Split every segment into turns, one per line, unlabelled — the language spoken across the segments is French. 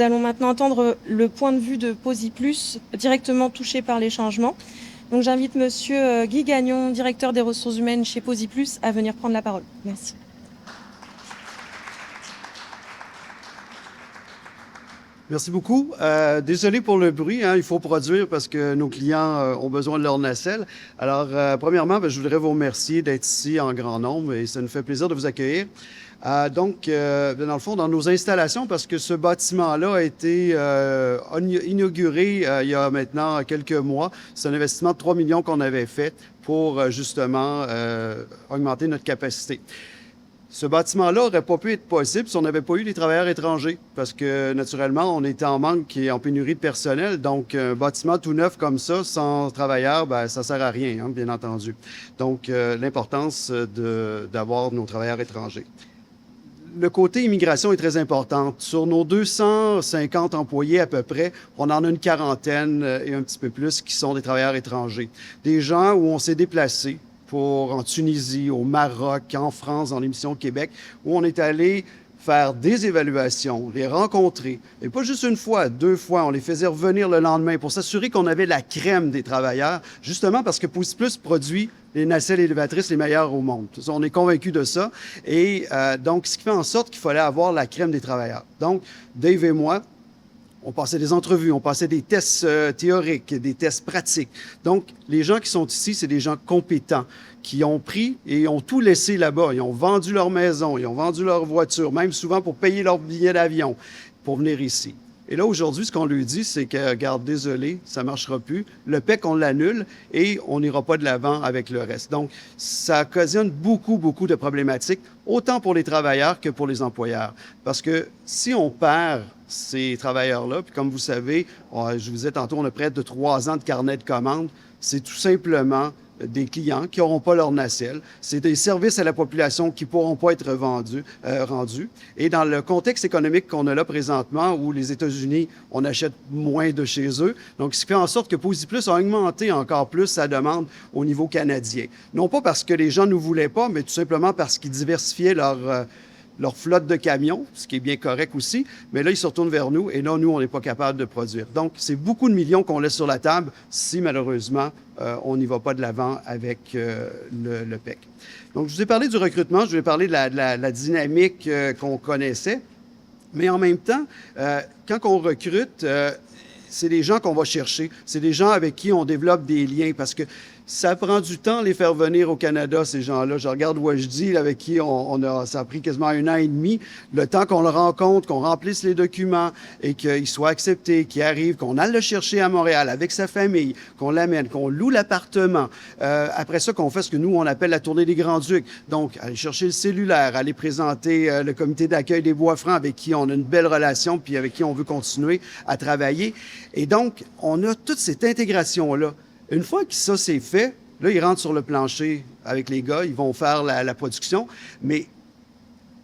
allons maintenant entendre le point de vue de Posi Plus, directement touché par les changements. Donc j'invite Monsieur Guy Gagnon, directeur des ressources humaines chez Posi Plus, à venir prendre la parole. Merci.
Merci beaucoup. Désolé pour le bruit, hein, il faut produire parce que nos clients ont besoin de leur nacelle. Alors, premièrement, je voudrais vous remercier d'être ici en grand nombre et ça nous fait plaisir de vous accueillir. Dans le fond, dans nos installations, parce que ce bâtiment-là a été inauguré il y a maintenant quelques mois. C'est un investissement de 3 millions qu'on avait fait pour justement augmenter notre capacité. Ce bâtiment-là n'aurait pas pu être possible si on n'avait pas eu les travailleurs étrangers, parce que naturellement, on était en manque et en pénurie de personnel. Donc, un bâtiment tout neuf comme ça, sans travailleurs, ça ne sert à rien, hein, bien entendu. Donc, l'importance d'avoir nos travailleurs étrangers. Le côté immigration est très important. Sur nos 250 employés à peu près, on en a une quarantaine et un petit peu plus qui sont des travailleurs étrangers. Des gens où on s'est déplacé en Tunisie, au Maroc, en France, dans l'émission Québec, où on est allé faire des évaluations, les rencontrer. Et pas juste une fois, 2 fois, on les faisait revenir le lendemain pour s'assurer qu'on avait la crème des travailleurs, justement parce que Posi Plus produit les nacelles élévatrices les meilleures au monde. On est convaincus de ça. Et donc, ce qui fait en sorte qu'il fallait avoir la crème des travailleurs. Donc, Dave et moi, on passait des entrevues, on passait des tests théoriques, des tests pratiques. Donc, les gens qui sont ici, c'est des gens compétents, qui ont pris et ont tout laissé là-bas. Ils ont vendu leur maison, ils ont vendu leur voiture, même souvent pour payer leur billet d'avion, pour venir ici. Et là, aujourd'hui, ce qu'on lui dit, c'est que, regarde, désolé, ça ne marchera plus. Le PEC, on l'annule et on n'ira pas de l'avant avec le reste. Donc, ça occasionne beaucoup, beaucoup de problématiques, autant pour les travailleurs que pour les employeurs. Parce que si on perd ces travailleurs-là, puis comme vous savez, je vous disais tantôt, on a près de 3 ans de carnet de commandes, c'est tout simplement des clients qui n'auront pas leur nacelle. C'est des services à la population qui ne pourront pas être rendus. Et dans le contexte économique qu'on a là présentement, où les États-Unis, on achète moins de chez eux, donc ce qui fait en sorte que Posi Plus a augmenté encore plus sa demande au niveau canadien. Non pas parce que les gens ne nous voulaient pas, mais tout simplement parce qu'ils diversifiaient leur flotte de camions, ce qui est bien correct aussi, mais là, ils se retournent vers nous et là, nous, on n'est pas capable de produire. Donc, c'est beaucoup de millions qu'on laisse sur la table si, malheureusement, on n'y va pas de l'avant avec le PEC. Donc, je vous ai parlé du recrutement, je vous ai parlé de la dynamique qu'on connaissait, mais en même temps, quand on recrute, c'est des gens qu'on va chercher, c'est des gens avec qui on développe des liens, parce que ça prend du temps les faire venir au Canada, ces gens-là. Je regarde Wajdi, avec qui ça a pris quasiment 1 an et demi, le temps qu'on le rencontre, qu'on remplisse les documents et qu'il soit accepté, qu'il arrive, qu'on aille le chercher à Montréal avec sa famille, qu'on l'amène, qu'on loue l'appartement. Après ça, qu'on fait ce que nous, on appelle la tournée des Grands-Ducs. Donc, aller chercher le cellulaire, aller présenter le comité d'accueil des Bois-Francs avec qui on a une belle relation puis avec qui on veut continuer à travailler. Et donc, on a toute cette intégration-là. Une fois que ça c'est fait, là, ils rentrent sur le plancher avec les gars, ils vont faire la production, mais il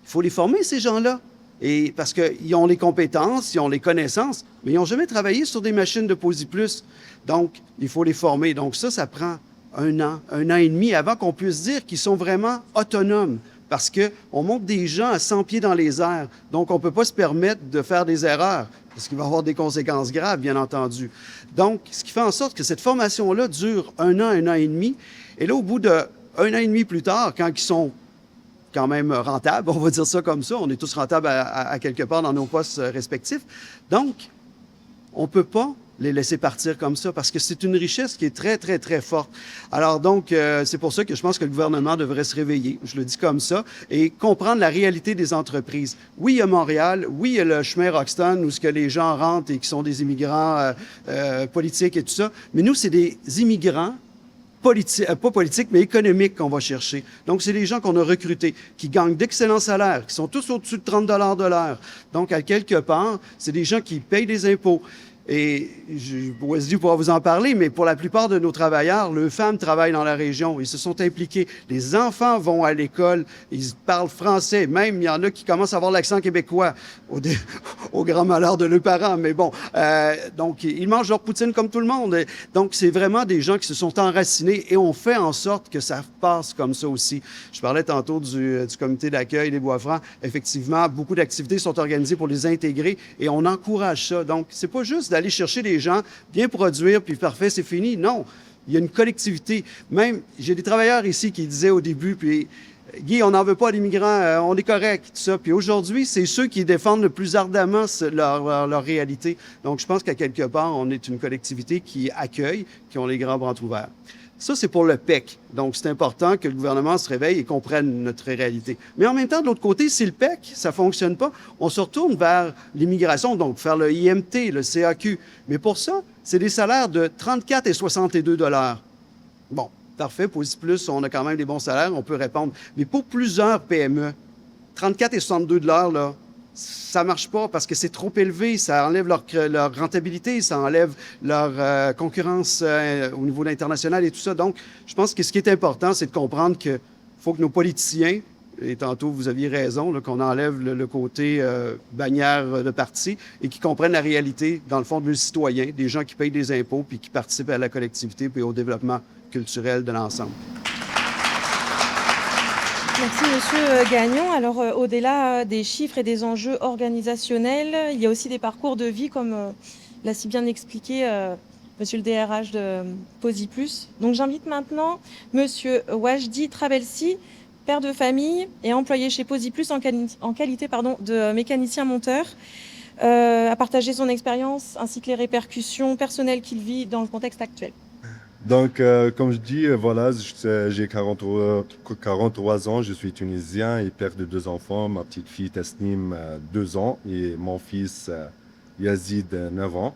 faut les former, ces gens-là. Et parce qu'ils ont les compétences, ils ont les connaissances, mais ils n'ont jamais travaillé sur des machines de Posi Plus. Donc, il faut les former. Donc ça prend 1 an et demi avant qu'on puisse dire qu'ils sont vraiment autonomes. Parce qu'on monte des gens à 100 pieds dans les airs. Donc, on ne peut pas se permettre de faire des erreurs, parce qu'il va y avoir des conséquences graves, bien entendu. Donc, ce qui fait en sorte que cette formation-là dure 1 an et demi. Et là, au bout d'1 an et demi plus tard, quand ils sont quand même rentables, on va dire ça comme ça, on est tous rentables à quelque part dans nos postes respectifs. Donc, on ne peut pas les laisser partir comme ça, parce que c'est une richesse qui est très, très, très forte. Alors donc, c'est pour ça que je pense que le gouvernement devrait se réveiller, je le dis comme ça, et comprendre la réalité des entreprises. Oui, il y a Montréal, oui, il y a le chemin Roxton, où ce que les gens rentrent et qui sont des immigrants politiques et tout ça, mais nous, c'est des immigrants pas politiques, mais économiques qu'on va chercher. Donc, c'est des gens qu'on a recrutés, qui gagnent d'excellents salaires, qui sont tous au-dessus de 30 $ de l'heure. Donc, à quelque part, c'est des gens qui payent des impôts. Et Wesley pourra vous en parler, mais pour la plupart de nos travailleurs, les femmes travaillent dans la région. Ils se sont impliqués. Les enfants vont à l'école. Ils parlent français. Même, il y en a qui commencent à avoir l'accent québécois au grand malheur de leurs parents. Mais bon, donc, ils mangent leur poutine comme tout le monde. Donc, c'est vraiment des gens qui se sont enracinés et on fait en sorte que ça passe comme ça aussi. Je parlais tantôt du comité d'accueil des Bois-Francs. Effectivement, beaucoup d'activités sont organisées pour les intégrer et on encourage ça. Donc, c'est pas juste d'aller chercher des gens, bien produire, puis parfait, c'est fini. Non, il y a une collectivité. Même, j'ai des travailleurs ici qui disaient au début, puis Guy, on n'en veut pas à l'immigrant, on est correct, tout ça. Puis aujourd'hui, c'est ceux qui défendent le plus ardemment leur réalité. Donc, je pense qu'à quelque part, on est une collectivité qui accueille, qui ont les grands bras ouverts. Ça, c'est pour le PEC. Donc, c'est important que le gouvernement se réveille et comprenne notre réalité. Mais en même temps, de l'autre côté, si le PEC, ça ne fonctionne pas, on se retourne vers l'immigration, donc faire le IMT, le CAQ. Mais pour ça, c'est des salaires de 34 et 62 $. Bon, parfait, plus, on a quand même des bons salaires, on peut répondre. Mais pour plusieurs PME, 34 et 62 $, là, ça marche pas parce que c'est trop élevé, ça enlève leur rentabilité, ça enlève leur concurrence au niveau international et tout ça. Donc, je pense que ce qui est important, c'est de comprendre qu'il faut que nos politiciens, et tantôt vous aviez raison, là, qu'on enlève le côté bannière de parti et qu'ils comprennent la réalité, dans le fond, de nos citoyens, des gens qui payent des impôts puis qui participent à la collectivité puis au développement culturel de l'ensemble.
Merci, Monsieur Gagnon. Alors, au-delà des chiffres et des enjeux organisationnels, il y a aussi des parcours de vie, comme l'a si bien expliqué Monsieur le DRH de Posiplus. Donc, j'invite maintenant Monsieur Wajdi Trabelsi, père de famille et employé chez Posiplus en qualité de mécanicien monteur, à partager son expérience ainsi que les répercussions personnelles qu'il vit dans le contexte actuel.
Donc, comme je dis, voilà, j'ai 43 ans, je suis tunisien et père de 2 enfants. Ma petite fille Tasnim, 2 ans, et mon fils Yazid, 9 ans.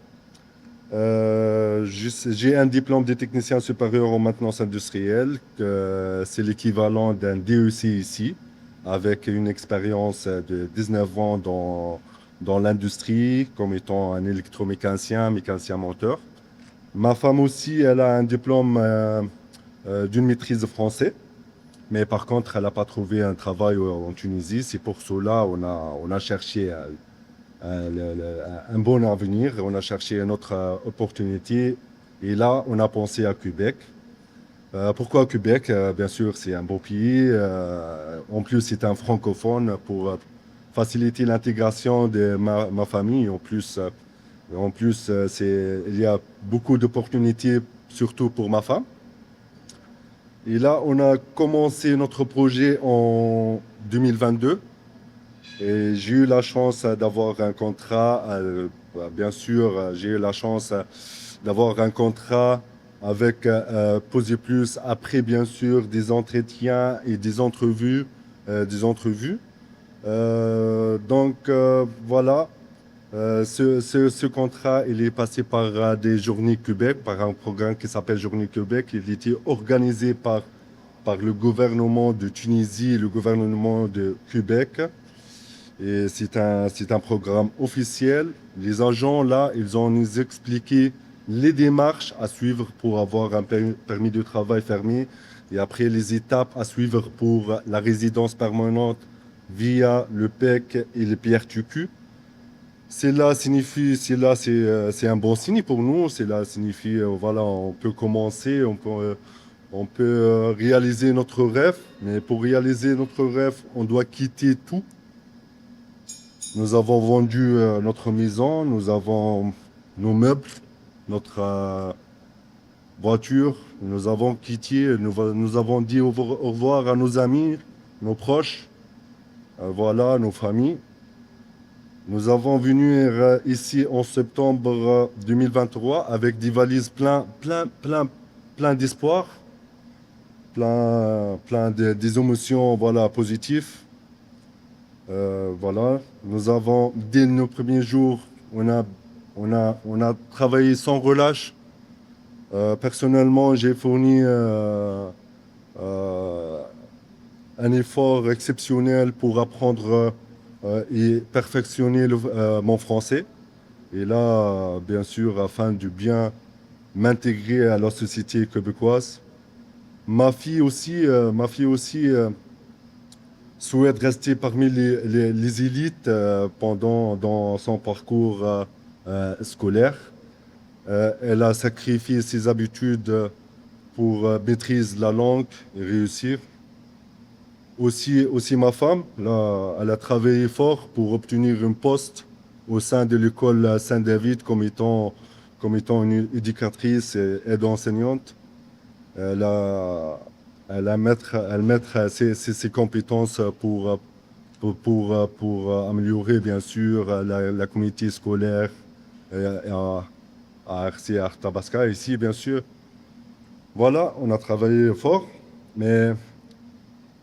J'ai un diplôme de technicien supérieur en maintenance industrielle, c'est l'équivalent d'un DEC ici, avec une expérience de 19 ans dans l'industrie, comme étant un électromécanicien, mécanicien monteur. Ma femme aussi, elle a un diplôme d'une maîtrise de français, mais par contre, elle n'a pas trouvé un travail en Tunisie. C'est pour cela on a cherché un bon avenir, on a cherché une autre opportunité. Et là, on a pensé à Québec. Pourquoi Québec? Bien sûr, c'est un beau pays. En plus, c'est un francophone pour faciliter l'intégration de ma famille. En plus, il y a beaucoup d'opportunités, surtout pour ma femme. Et là, on a commencé notre projet en 2022. Et j'ai eu la chance d'avoir un contrat. Bien sûr, j'ai eu la chance d'avoir un contrat avec Posiplus. Après, bien sûr, des entretiens et des entrevues. Voilà. Ce contrat, il est passé par des Journées Québec, par un programme qui s'appelle Journées Québec. Il était organisé par le gouvernement de Tunisie et le gouvernement de Québec. Et c'est un programme officiel. Les agents, là, ils ont nous expliqué les démarches à suivre pour avoir un permis de travail fermé et après les étapes à suivre pour la résidence permanente via le PEC et le PRTQ. C'est un bon signe pour nous. Cela signifie, voilà, on peut commencer, on peut réaliser notre rêve. Mais pour réaliser notre rêve, on doit quitter tout. Nous avons vendu notre maison, nous avons nos meubles, notre voiture. Nous avons quitté, nous avons dit au revoir à nos amis, nos proches, voilà, nos familles. Nous avons venu ici en septembre 2023 avec des valises plein d'espoir, des émotions, voilà, positives. Voilà, nous avons dès nos premiers jours, on a travaillé sans relâche. Personnellement, j'ai fourni un effort exceptionnel pour apprendre et perfectionner mon français. Et là, bien sûr, afin de bien m'intégrer à la société québécoise. Ma fille aussi souhaite rester parmi les élites dans son parcours scolaire. Elle a sacrifié ses habitudes pour maîtriser la langue et réussir. Aussi ma femme, là, elle a travaillé fort pour obtenir un poste au sein de l'école Saint-David comme étant une éducatrice et aide enseignante. Elle a, elle mettre ses compétences pour améliorer, bien sûr, la communauté scolaire à RC Arthabasca, ici, bien sûr. Voilà, on a travaillé fort, mais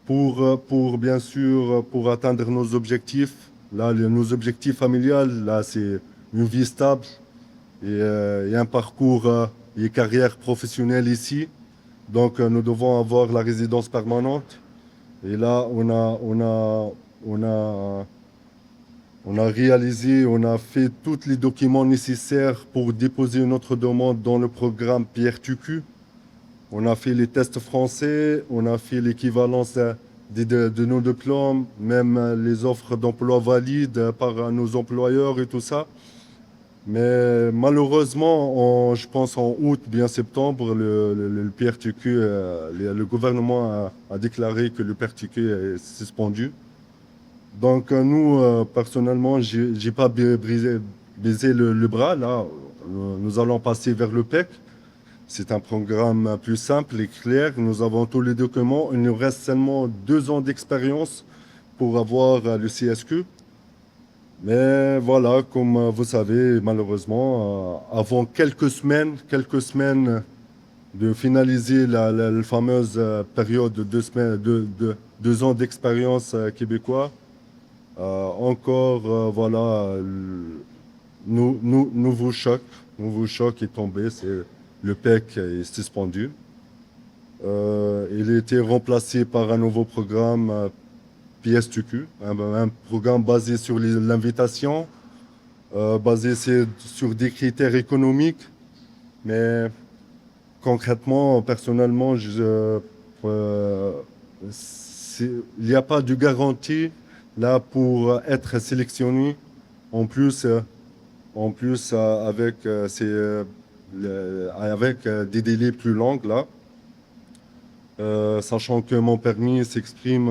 bien sûr, pour atteindre nos objectifs, là, nos objectifs familiales, là, c'est une vie stable et un parcours et carrière professionnelle ici. Donc, nous devons avoir la résidence permanente. Et là, on a réalisé, on a fait tous les documents nécessaires pour déposer notre demande dans le programme PRTQ. On a fait les tests français, on a fait l'équivalence de nos diplômes, même les offres d'emploi valides par nos employeurs et tout ça. Mais malheureusement, je pense en août, bien septembre, le PRTQ, le gouvernement a déclaré que le PRTQ est suspendu. Donc nous, personnellement, j'ai pas baisé le bras. Là, nous allons passer vers le PEC. C'est un programme plus simple et clair. Nous avons tous les documents. Il nous reste seulement 2 ans d'expérience pour avoir le CSQ. Mais voilà, comme vous savez, malheureusement, avant quelques semaines de finaliser la fameuse période de 2 ans d'expérience québécois, encore, voilà, nouveau choc est tombé. Le PEC est suspendu. Il a été remplacé par un nouveau programme PSTQ, un programme basé sur l'invitation, basé sur des critères économiques. Mais concrètement, personnellement, il n'y a pas de garantie là pour être sélectionné. En plus avec des délais plus longs là. Sachant que mon permis s'exprime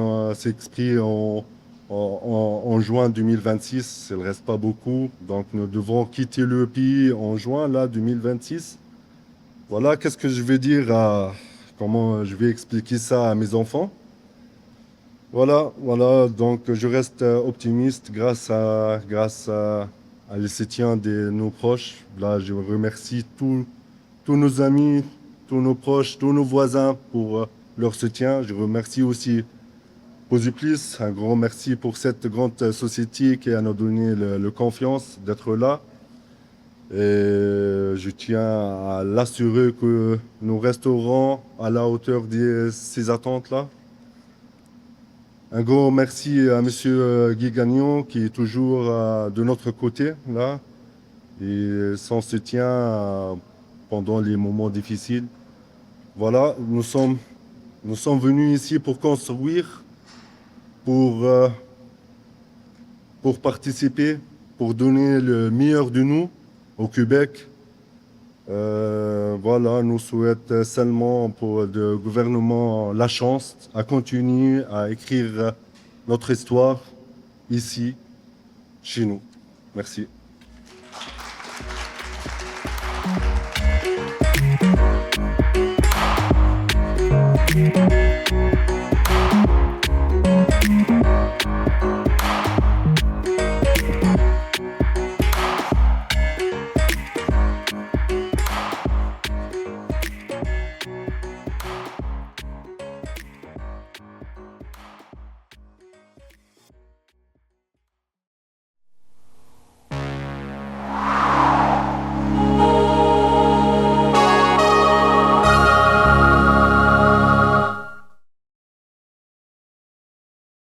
en juin 2026, il ne reste pas beaucoup. Donc nous devons quitter le pays en juin là, 2026. Voilà, qu'est-ce que je vais dire comment je vais expliquer ça à mes enfants. Voilà, donc je reste optimiste grâce à le soutien de nos proches. Là, je remercie tous nos amis, tous nos proches, tous nos voisins pour leur soutien. Je remercie aussi Posiplis, un grand merci pour cette grande société qui nous donné la confiance d'être là. Et je tiens à l'assurer que nous resterons à la hauteur de ces attentes-là. Un grand merci à M. Guy Gagnon qui est toujours de notre côté là et son soutien pendant les moments difficiles. Voilà, nous sommes venus ici pour construire, pour participer, pour donner le meilleur de nous au Québec. Voilà, nous souhaitons seulement pour le gouvernement la chance à continuer à écrire notre histoire ici, chez nous. Merci.